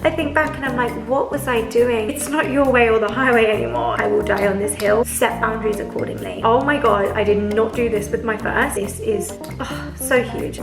I think back and I'm like, what was I doing? It's not your way or the highway anymore. I will die on this hill. Set boundaries accordingly. Oh my God, I did not do this with my first. This is so huge.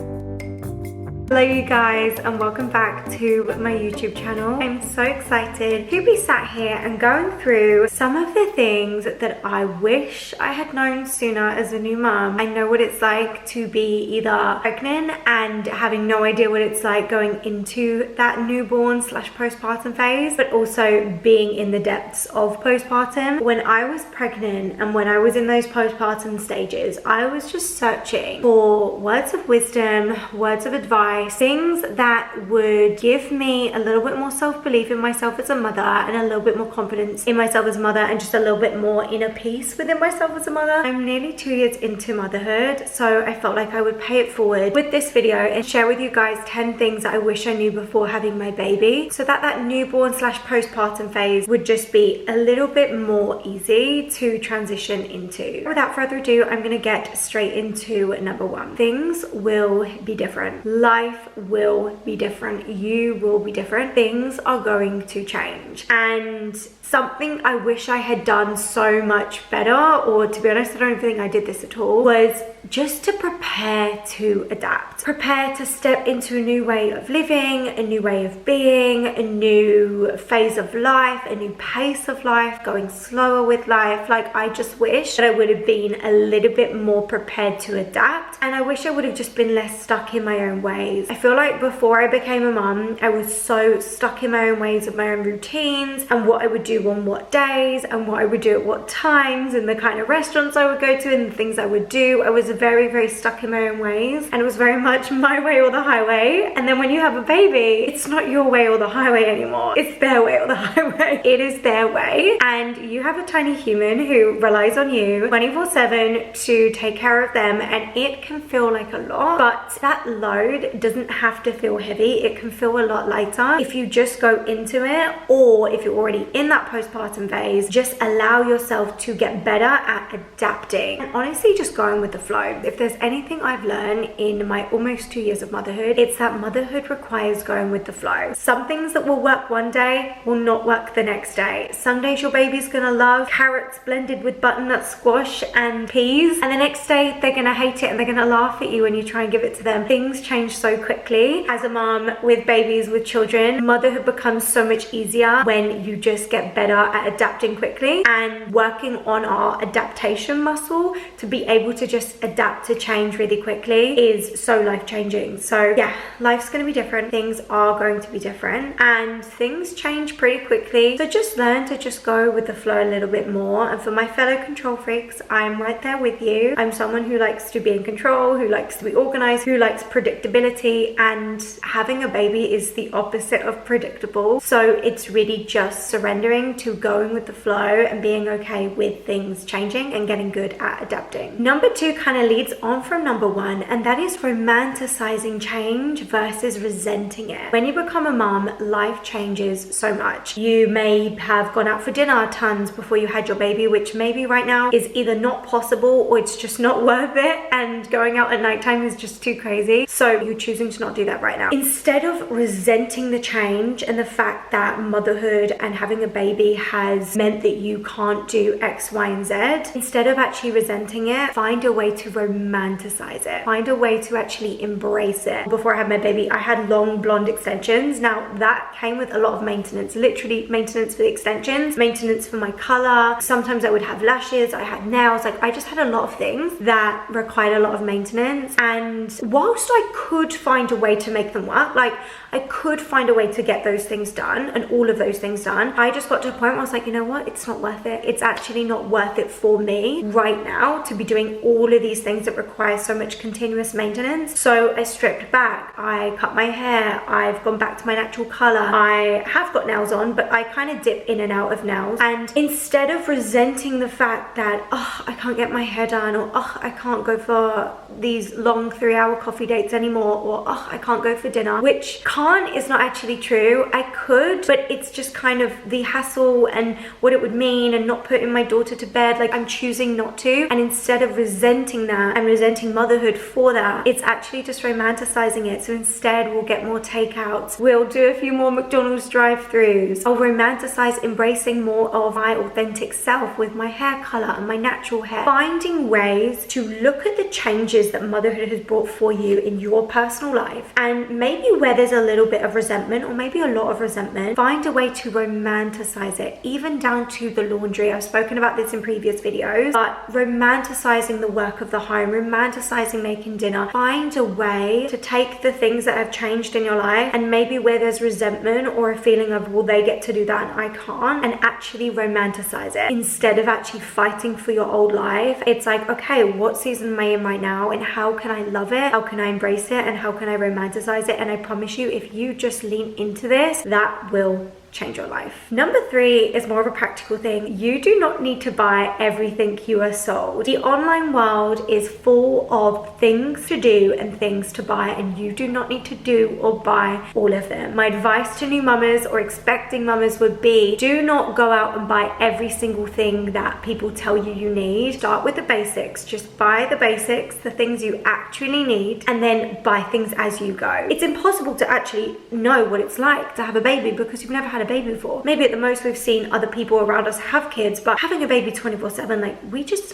Hello you guys and welcome back to my YouTube channel. I'm so excited to be sat here and going through some of the things that I wish I had known sooner as a new mom. I know what it's like to be either pregnant and having no idea what it's like going into that newborn / postpartum phase, but also being in the depths of postpartum. When I was pregnant and when I was in those postpartum stages, I was just searching for words of wisdom, words of advice, things that would give me a little bit more self-belief in myself as a mother and a little bit more confidence in myself as a mother and just a little bit more inner peace within myself as a mother. I'm nearly 2 years into motherhood, so I felt like I would pay it forward with this video and share with you guys 10 things that I wish I knew before having my baby, so that newborn / postpartum phase would just be a little bit more easy to transition into. Without further ado, I'm gonna get straight into number one. Things will be different. Life will be different. You will be different. Things are going to change. And something I wish I had done so much better, or to be honest, I don't even think I did this at all, was just to prepare to adapt. Prepare to step into a new way of living, a new way of being, a new phase of life, a new pace of life, going slower with life. Like, I just wish that I would have been a little bit more prepared to adapt, and I wish I would have just been less stuck in my own ways. I feel like before I became a mum, I was so stuck in my own ways of my own routines and what I would do on what days and what I would do at what times and the kind of restaurants I would go to and the things I would do. I was very, very stuck in my own ways, and it was very much my way or the highway. And then when you have a baby, it's not your way or the highway anymore. It's their way or the highway. It is their way, and you have a tiny human who relies on you 24/7 to take care of them, and it can feel like a lot, but that load doesn't have to feel heavy. It can feel a lot lighter if you just go into it, or if you're already in that postpartum phase, just allow yourself to get better at adapting and honestly just going with the flow. If there's anything I've learned in my almost 2 years of motherhood, it's that motherhood requires going with the flow. Some things that will work one day will not work the next day. Some days your baby's gonna love carrots blended with butternut squash and peas, and the next day they're gonna hate it and they're gonna laugh at you when you try and give it to them. Things change so quickly. As a mom with babies, with children, motherhood becomes so much easier when you just get better at adapting quickly and working on our adaptation muscle to be able to just adapt to change really quickly is so life-changing. So yeah, life's going to be different. Things are going to be different and things change pretty quickly. So just learn to just go with the flow a little bit more. And for my fellow control freaks, I'm right there with you. I'm someone who likes to be in control, who likes to be organized, who likes predictability, and having a baby is the opposite of predictable. So it's really just surrendering to going with the flow and being okay with things changing and getting good at adapting. Number two kind of leads on from number one, and that is romanticizing change versus resenting it. When you become a mom, life changes so much. You may have gone out for dinner tons before you had your baby, which maybe right now is either not possible or it's just not worth it, and going out at nighttime is just too crazy. So you're choosing to not do that right now. Instead of resenting the change and the fact that motherhood and having a baby has meant that you can't do X, Y, and Z, instead of actually resenting it, find a way to romanticize it. Find a way to actually embrace it. Before I had my baby, I had long blonde extensions. Now that came with a lot of maintenance, literally maintenance for the extensions, maintenance for my color. Sometimes I would have lashes, I had nails, like I just had a lot of things that required a lot of maintenance. And whilst I could find a way to make them work, like I could find a way to get those things done and all of those things done, I just got to a point where I was like, you know what, it's not worth it. It's actually not worth it for me right now to be doing all of these things that require so much continuous maintenance. So I stripped back, I cut my hair, I've gone back to my natural color, I have got nails on, but I kind of dip in and out of nails. And instead of resenting the fact that, oh, I can't get my hair done, or oh, I can't go for these long 3-hour coffee dates anymore, or oh, I can't go for dinner, which can't is not actually true. I could, but it's just kind of the hassle and what it would mean and not putting my daughter to bed. Like, I'm choosing not to, and instead of resenting that and resenting motherhood for that. It's actually just romanticizing it. So instead we'll get more takeouts, we'll do a few more McDonald's drive-throughs, I'll romanticize embracing more of my authentic self with my hair color and my natural hair. Finding ways to look at the changes that motherhood has brought for you in your personal life, and maybe where there's a little bit of resentment or maybe a lot of resentment, find a way to romanticize it, even down to the laundry. I've spoken about this in previous videos, but romanticizing the work of the home, romanticizing making dinner. Find a way to take the things that have changed in your life and maybe where there's resentment or a feeling of, well, they get to do that and I can't, and actually romanticize it instead of actually fighting for your old life. It's like, okay, what season am I in right now and how can I love it, how can I embrace it, and how can I romanticize it? And I promise you, if you just lean into this, that will change your life. Number 3 is more of a practical thing. You do not need to buy everything you are sold. The online world is full of things to do and things to buy, and you do not need to do or buy all of them. My advice to new mamas or expecting mamas would be, do not go out and buy every single thing that people tell you you need. Start with the basics. Just buy the basics, the things you actually need, and then buy things as you go. It's impossible to actually know what it's like to have a baby because you've never had a baby before. Maybe at the most we've seen other people around us have kids, but having a baby 24/7, like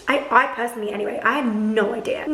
I personally anyway, I had no idea.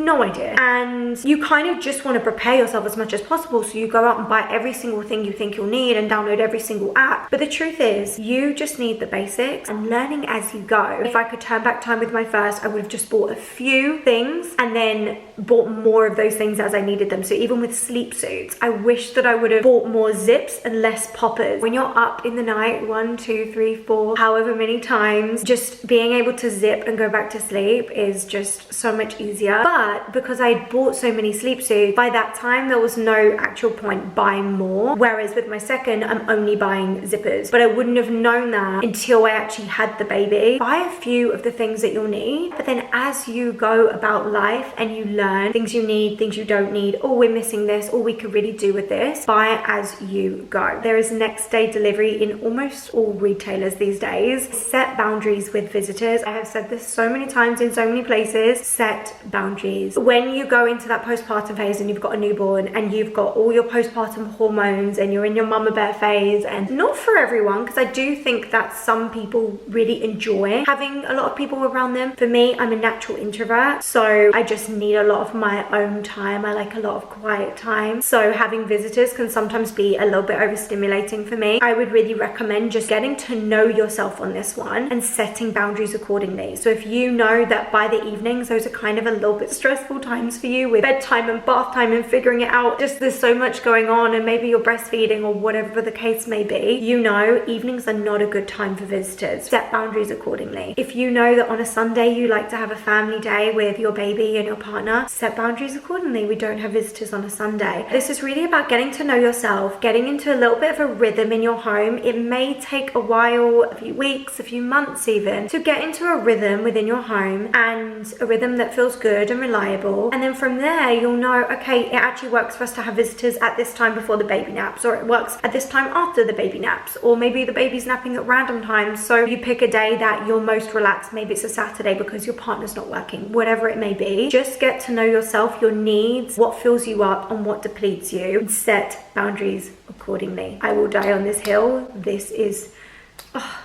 And you kind of just want to prepare yourself as much as possible, so you go out and buy every single thing you think you'll need and download every single app. But the truth is, you just need the basics and learning as you go. If I could turn back time with my first, I would have just bought a few things and then bought more of those things as I needed them. So even with sleep suits, I wish that I would have bought more zips and less poppers. When you're up in the night 1, 2, 3, 4, however many times, just being able to zip and go back to sleep is just so much easier. But because I bought so many sleep suits, by that time there was no actual point buying more, whereas with my second I'm only buying zippers. But I wouldn't have known that until I actually had the baby. Buy a few of the things that you'll need, but then as you go about life and you learn things you need, things you don't need, oh, we're missing this, or we could really do with this, buy it as you go. There is next day delivery in almost all retailers these days. Set boundaries with visitors. I have said this so many times in so many places. Set boundaries. When you go into that postpartum phase and you've got a newborn and you've got all your postpartum hormones and you're in your mama bear phase, and not for everyone, because I do think that some people really enjoy having a lot of people around them. For me, I'm a natural introvert, so I just need a lot of my own time. I like a lot of quiet time, so having visitors can sometimes be a little bit overstimulating for me. I would really recommend just getting to know yourself on this one and setting boundaries accordingly. So if you know that by the evenings those are kind of a little bit stressful times for you with bedtime and bath time and figuring it out, just there's so much going on, and maybe you're breastfeeding or whatever the case may be, you know evenings are not a good time for visitors. Set boundaries accordingly. If you know that on a Sunday you like to have a family day with your baby and your partner, set boundaries accordingly. We don't have visitors on a Sunday. This is really about getting to know yourself, getting into a little bit of a rhythm in your home. It may take a while, a few weeks, a few months even, to get into a rhythm within your home, and a rhythm that feels good and reliable. And then from there you'll know, okay, it actually works for us to have visitors at this time before the baby naps, or it works at this time after the baby naps, or maybe the baby's napping at random times, so you pick a day that you're most relaxed. Maybe it's a Saturday because your partner's not working, whatever it may be. Just get to know yourself, your needs, what fills you up and what depletes you, and set boundaries accordingly. I will die on this hill. This is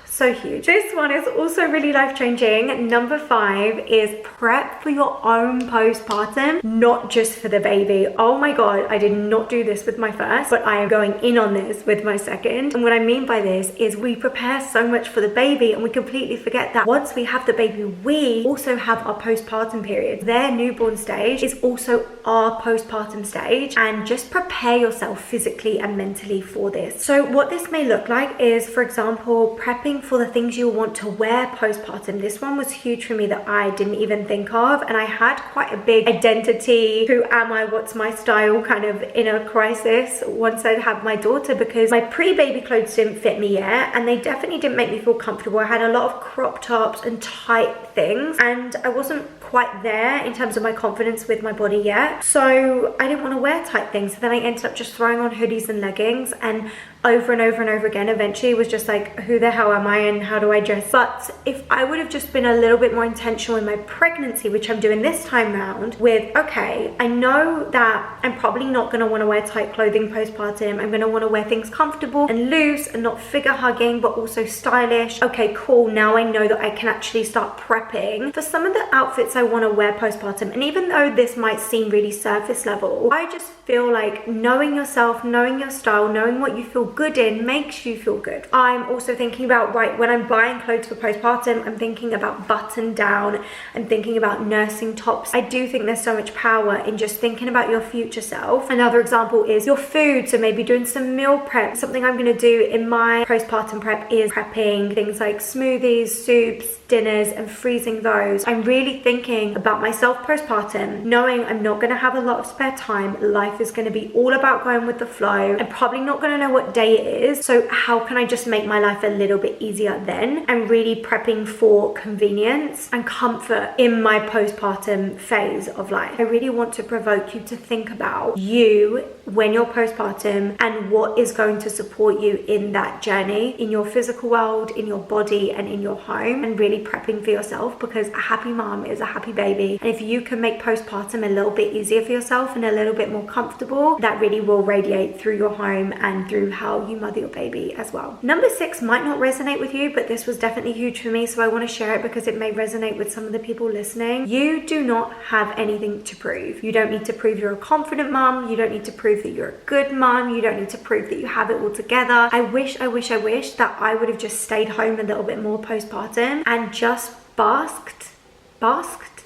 so huge. This one is also really life-changing. Number 5 is prep for your own postpartum, not just for the baby. Oh my god, I did not do this with my first, but I am going in on this with my second. And what I mean by this is we prepare so much for the baby and we completely forget that once we have the baby, we also have our postpartum period. Their newborn stage is also our postpartum stage, and just prepare yourself physically and mentally for this. So what this may look like is, for example, prepping for the things you want to wear postpartum. This one was huge for me that I didn't even think of, and I had quite a big identity, who am I, what's my style, kind of inner crisis once I'd had my daughter, because my pre-baby clothes didn't fit me yet, and they definitely didn't make me feel comfortable. I had a lot of crop tops and tight things, and I wasn't quite there in terms of my confidence with my body yet. So I didn't want to wear tight things. So then I ended up just throwing on hoodies and leggings, and over and over and over again, eventually it was just like, who the hell am I and how do I dress? But if I would have just been a little bit more intentional in my pregnancy, which I'm doing this time round with, okay, I know that I'm probably not going to want to wear tight clothing postpartum. I'm going to want to wear things comfortable and loose and not figure hugging, but also stylish. Okay, cool. Now I know that I can actually start prepping for some of the outfits I want to wear postpartum. And even though this might seem really surface level, I just feel like knowing yourself, knowing your style, knowing what you feel good in makes you feel good. I'm also thinking about, right, when I'm buying clothes for postpartum, I'm thinking about button down, I'm thinking about nursing tops. I do think there's so much power in just thinking about your future self. Another example is your food, so maybe doing some meal prep. Something I'm going to do in my postpartum prep is prepping things like smoothies, soups, dinners, and freezing those. I'm really thinking about myself postpartum, knowing I'm not going to have a lot of spare time. Life is going to be all about going with the flow. I'm probably not going to know what day it is, so how can I just make my life a little bit easier then? I'm really prepping for convenience and comfort in my postpartum phase of life. I really want to provoke you to think about you when you're postpartum and what is going to support you in that journey, in your physical world, in your body, and in your home, and really prepping for yourself, because a happy mom is a happy baby. And if you can make postpartum a little bit easier for yourself and a little bit more comfortable, that really will radiate through your home and through how you mother your baby as well. Number 6 might not resonate with you, but this was definitely huge for me, so I want to share it because it may resonate with some of the people listening. You do not have anything to prove. You don't need to prove you're a confident mom. You don't need to prove that you're a good mom. You don't need to prove that you have it all together. I wish that I would have just stayed home a little bit more postpartum and just basked,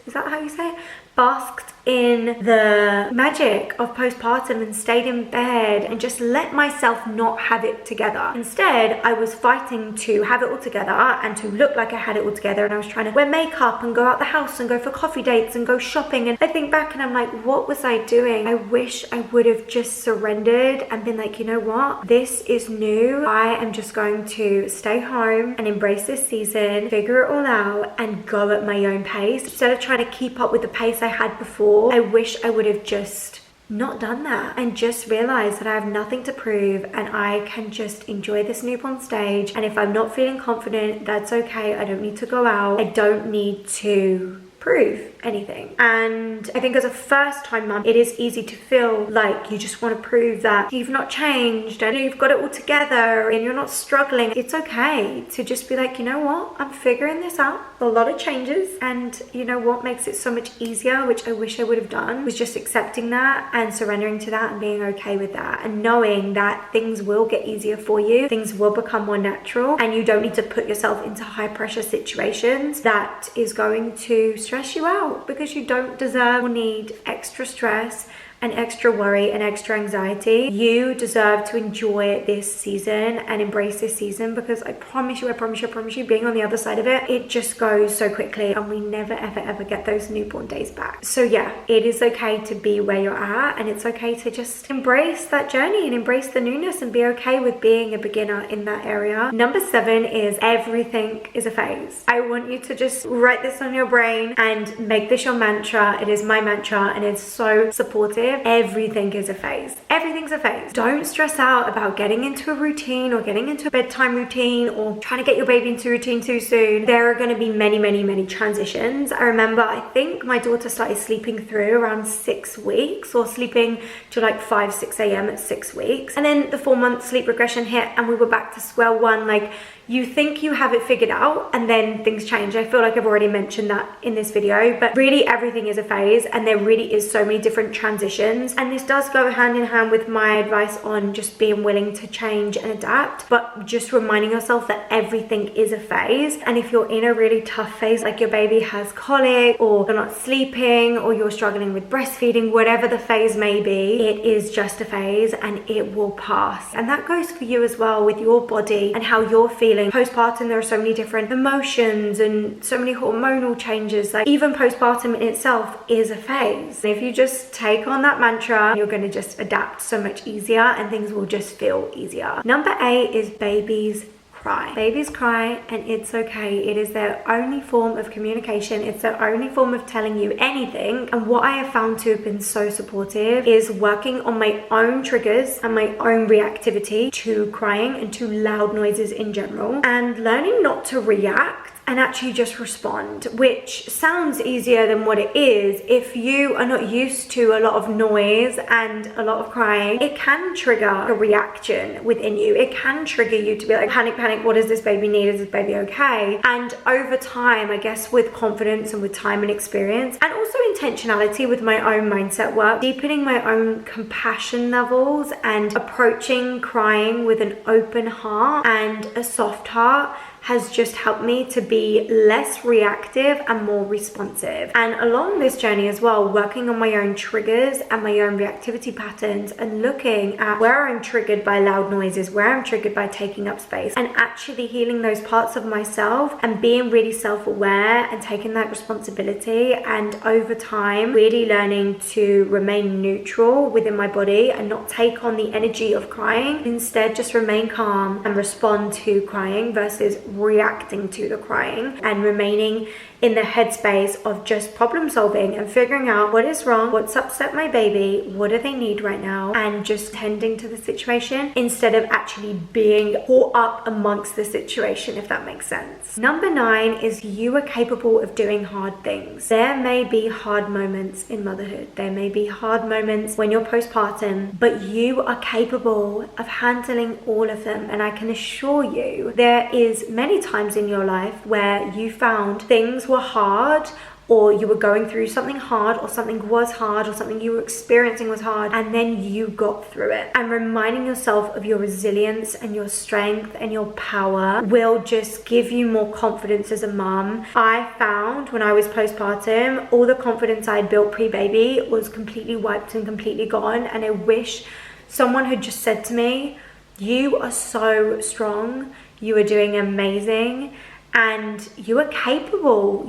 is that how you say it? Basked in the magic of postpartum and stayed in bed and just let myself not have it together. Instead, I was fighting to have it all together and to look like I had it all together, and I was trying to wear makeup and go out the house and go for coffee dates and go shopping. And I think back and I'm like, what was I doing? I wish I would have just surrendered and been like, you know what? This is new. I am just going to stay home and embrace this season, figure it all out, and go at my own pace instead of trying to keep up with the pace I had before. I wish I would have just not done that and just realized that I have nothing to prove and I can just enjoy this newborn stage. And if I'm not feeling confident, that's okay. I don't need to go out. I don't need to prove anything. And I think as a first time mum, it is easy to feel like you just want to prove that you've not changed and you've got it all together and you're not struggling. It's okay to just be like, you know what, I'm figuring this out. A lot of changes, and you know what makes it so much easier, which I wish I would have done, was just accepting that and surrendering to that and being okay with that, and knowing that things will get easier for you, things will become more natural, and you don't need to put yourself into high pressure situations that is going to stress you out, because you don't deserve or need extra stress and extra worry and extra anxiety. You deserve to enjoy this season and embrace this season, because I promise you, being on the other side of it, it just goes so quickly and we never ever get those newborn days back. So yeah, it is okay to be where you're at, and it's okay to just embrace that journey and embrace the newness and be okay with being a beginner in that area. Number 7 is everything is a phase. I want you to just write this on your brain and make this your mantra. It is my mantra and it's so supportive. Everything is a phase. Everything's a phase. Don't stress out about getting into a routine or getting into a bedtime routine or trying to get your baby into a routine too soon. There are going to be many transitions. I remember, I think my daughter started sleeping through around 6 weeks, or sleeping to like 5-6 a.m. at 6 weeks. And then the 4-month sleep regression hit and we were back to square one. Like, you think you have it figured out and then things change. I feel like I've already mentioned that in this video, but really everything is a phase and there really is so many different transitions. And this does go hand in hand with my advice on just being willing to change and adapt, but just reminding yourself that everything is a phase. And if you're in a really tough phase, like your baby has colic or you're not sleeping or you're struggling with breastfeeding, whatever the phase may be, it is just a phase and it will pass. And that goes for you as well, with your body and how you're feeling. Postpartum, there are so many different emotions and so many hormonal changes. Like, even postpartum in itself is a phase. If you just take on that mantra, you're going to just adapt so much easier and things will just feel easier. Number 8 is babies cry. Babies cry and it's okay. It is their only form of communication. It's their only form of telling you anything. And what I have found to have been so supportive is working on my own triggers and my own reactivity to crying and to loud noises in general, and learning not to react and actually just respond, which sounds easier than what it is. If you are not used to a lot of noise and a lot of crying, it can trigger a reaction within you. It can trigger you to be like, panic, what does this baby need? Is this baby okay? And over time, I guess with confidence and with time and experience, and also intentionality with my own mindset work, deepening my own compassion levels and approaching crying with an open heart and a soft heart has just helped me to be less reactive and more responsive. And along this journey as well, working on my own triggers and my own reactivity patterns and looking at where I'm triggered by loud noises, where I'm triggered by taking up space, and actually healing those parts of myself and being really self-aware and taking that responsibility, and over time really learning to remain neutral within my body and not take on the energy of crying, instead just remain calm and respond to crying versus reacting to the crying, and remaining in the headspace of just problem solving and figuring out what is wrong, what's upset my baby, what do they need right now, and just tending to the situation instead of actually being caught up amongst the situation, if that makes sense. Number 9 is you are capable of doing hard things. There may be hard moments in motherhood. There may be hard moments when you're postpartum, but you are capable of handling all of them. And I can assure you, there is many times in your life where you found things were hard, or you were going through something hard, or something was hard, or something you were experiencing was hard, and then you got through it. And reminding yourself of your resilience and your strength and your power will just give you more confidence as a mom. I found when I was postpartum, all the confidence I'd built pre-baby was completely wiped and completely gone. And I wish someone had just said to me, you are so strong, you are doing amazing, and you are capable.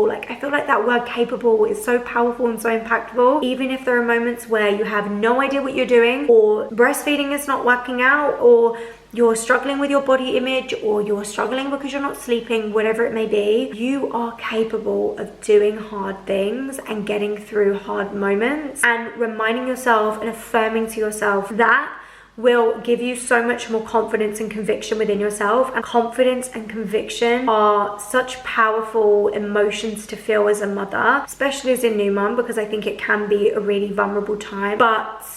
Like, I feel like that word capable is so powerful and so impactful. Even if there are moments where you have no idea what you're doing, or breastfeeding is not working out, or you're struggling with your body image, or you're struggling because you're not sleeping, whatever it may be, you are capable of doing hard things and getting through hard moments, and reminding yourself and affirming to yourself that will give you so much more confidence and conviction within yourself. And confidence and conviction are such powerful emotions to feel as a mother, especially as a new mom, because I think it can be a really vulnerable time. But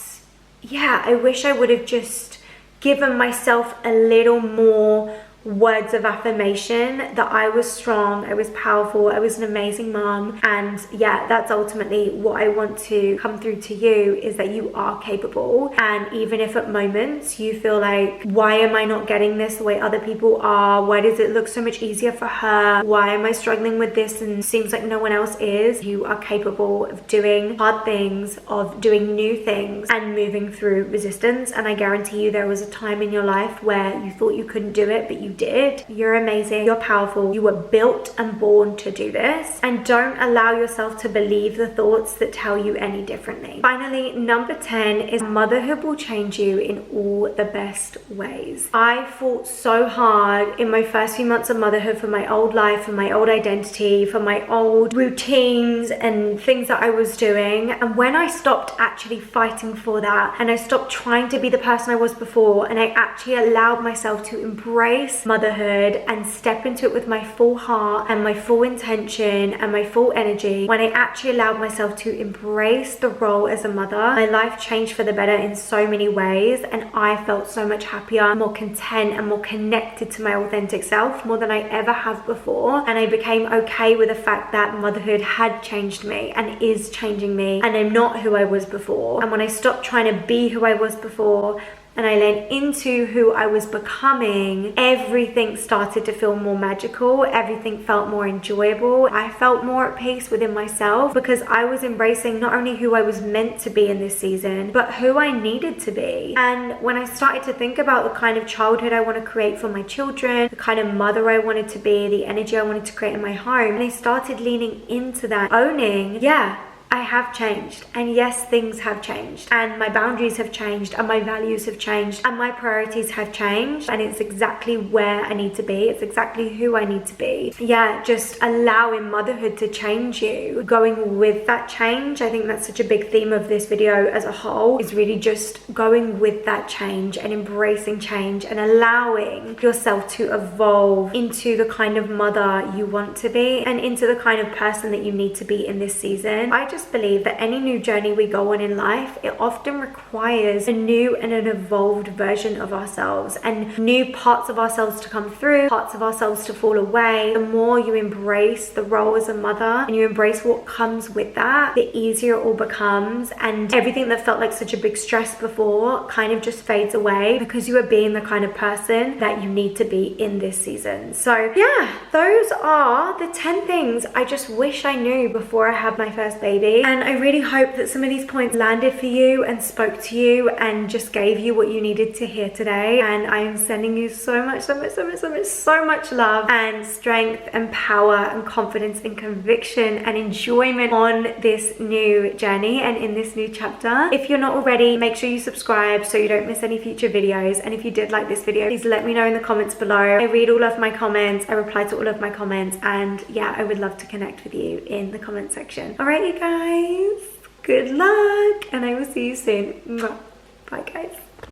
yeah, I wish I would have just given myself a little more words of affirmation that I was strong, I was powerful, I was an amazing mom. And yeah, that's ultimately what I want to come through to you, is that you are capable. And even if at moments you feel like, why am I not getting this the way other people are? Why does it look so much easier for her? Why am I struggling with this and seems like no one else is? You are capable of doing hard things, of doing new things, and moving through resistance. And I guarantee you there was a time in your life where you thought you couldn't do it, but you did. You're amazing, you're powerful, you were built and born to do this, and don't allow yourself to believe the thoughts that tell you any differently. Finally, number 10 is motherhood will change you in all the best ways. I fought so hard in my first few months of motherhood for my old life, for my old identity, for my old routines and things that I was doing. And when I stopped actually fighting for that, and I stopped trying to be the person I was before, and I actually allowed myself to embrace motherhood and step into it with my full heart and my full intention and my full energy, when I actually allowed myself to embrace the role as a mother, my life changed for the better in so many ways. And I felt so much happier, more content, and more connected to my authentic self, more than I ever have before. And I became okay with the fact that motherhood had changed me and is changing me, and I'm not who I was before. And when I stopped trying to be who I was before and I leaned into who I was becoming, everything started to feel more magical. Everything felt more enjoyable. I felt more at peace within myself, because I was embracing not only who I was meant to be in this season, but who I needed to be. And when I started to think about the kind of childhood I want to create for my children, the kind of mother I wanted to be, the energy I wanted to create in my home, and I started leaning into that, owning, yeah, I have changed, and yes, things have changed, and my boundaries have changed, and my values have changed, and my priorities have changed, and it's exactly where I need to be. It's exactly who I need to be. Yeah, just allowing motherhood to change you, going with that change. I think that's such a big theme of this video as a whole, is really just going with that change and embracing change and allowing yourself to evolve into the kind of mother you want to be and into the kind of person that you need to be in this season. I just believe that any new journey we go on in life, it often requires a new and an evolved version of ourselves and new parts of ourselves to come through, parts of ourselves to fall away. The more you embrace the role as a mother and you embrace what comes with that, the easier it all becomes, and everything that felt like such a big stress before kind of just fades away because you are being the kind of person that you need to be in this season. So yeah, those are the 10 things I just wish I knew before I had my first baby. And I really hope that some of these points landed for you and spoke to you and just gave you what you needed to hear today. And I am sending you so much love and strength and power and confidence and conviction and enjoyment on this new journey and in this new chapter. If you're not already, make sure you subscribe so you don't miss any future videos. And if you did like this video, please let me know in the comments below. I read all of my comments, I reply to all of my comments, and yeah, I would love to connect with you in the comment section. All right, you guys, good luck, and I will see you soon. Bye, guys.